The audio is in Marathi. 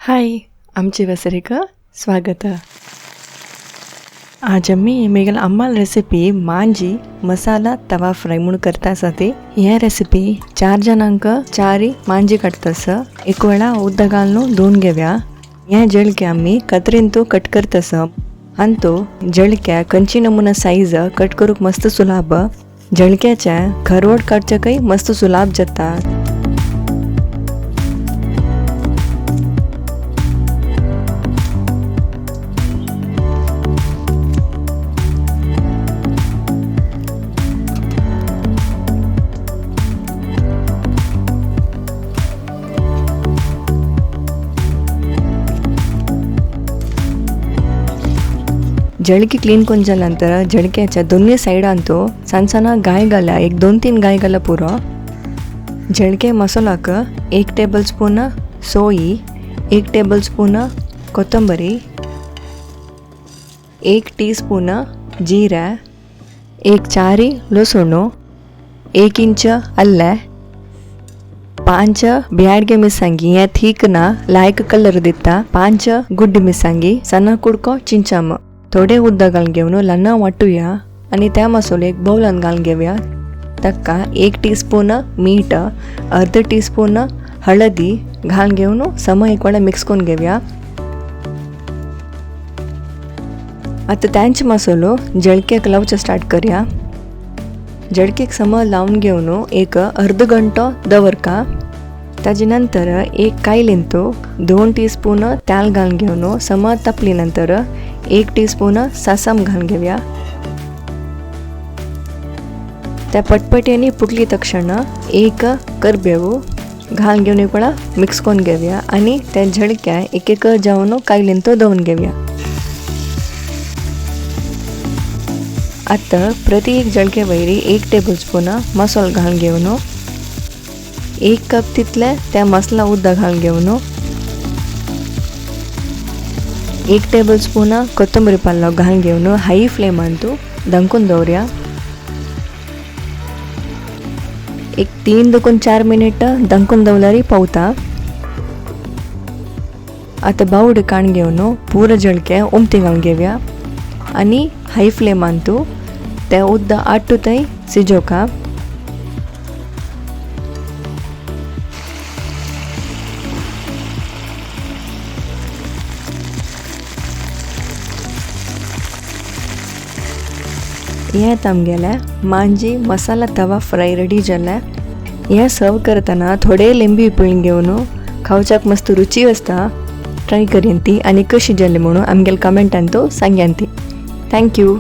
हाय, आमची वसरिका स्वागत. आज आम्ही मेगल अम्माल रेसिपी मांजी मसाला तवा फ्राय म्हणून करता ते. ह्या रेसिपी 4 जणांक 4 मांजी काढतास. एक वेळा उद्द घालून धुवून घेव्या. ह्या जळक्या आम्ही कत्रीन तो कट करतास. आणि तो जळक्या कंची नमुना साईज कट करूक मस्त सुलाभ. जळक्याच्या खरवड काढच्या काही मस्त सुलाभ जाता. जळकी क्लीन कोंजल्यानंतर जळक्याच्या दोन्ही साईडांतो सಣ್ಣ सಣ್ಣ ಗಾಯಗಲ 1-2-3 ಗಾಯಗಲ ಪೂರ. जळके मसालाक 1 ಟೇಬಲ್ ಸ್ಪೂನ್ सोई, 1 ಟೇಬಲ್ ಸ್ಪೂನ್ ಕೊತ್ತಂಬರಿ, 1 ಟೀ ಸ್ಪೂನ್ जीरा, 1 चारी लसूण, 1 इंच अल्ले, 5 ब्याडगे मिरसांगी या थिक ना लायक कलर दिता, 5 गुड्डी मिरसांगी सಣ್ಣ कुडको चिंचाम. थोडे उद्द घालून घेऊन लन्ना वाटूया आणि त्या मसाले एक बाउलान घालून घेऊया. तक्का 1 टीस्पून मीठ, अर्ध टीस्पून हळदी घालून घेऊन सम एक वेळा मिक्स करून घेऊया. आता त्यांचे मसालो जळकेक लावचे स्टार्ट करूया. जळकेक सम लावून घेऊन एक अर्ध घंटो दवरका. ताजे नंतर एक कायलिंतो 2 टीस्पून तेल घालून घेऊन सम तपली नंतर 1 टीस्पून सासम घालून घेऊया. त्या पटपटीने फुटली तक्षण एक करबेवू घालून घेऊन एक वेळा मिक्स करून घेऊया आणि त्या झळक्या एक एक जाऊन कायलिंतो दवून घेऊया. आता प्रति एक जळके वैरी 1 टेबलस्पून मसाला घालून घेऊन 1 कप तितले त्या मसाला उद्द घालून घेऊन 1 टेबलस्पून कोथिंबीर पालो घालून घेऊन हाई फ्लेम अंतू दंकून दवरूया. एक 3-4 मिनिट दंकून दवल्यारी पावता. आता बाउड काण घेऊन पूर जळके उमती घालून घेऊया आणि हाई फ्लेम अंतू त्या उद्द आटू थंय शिजोवका. हे आमगेले मांजी मसाला तवा फ्राय रेडी जाले. हे सर्व करताना थोडे लिंबी पिळून घेऊन खावच्याक मस्त रुची असता. ट्राय करेन ती आणि कशी जाली म्हणून आमगेल कमेंटान तो सांग्यान ती. थँक्यू.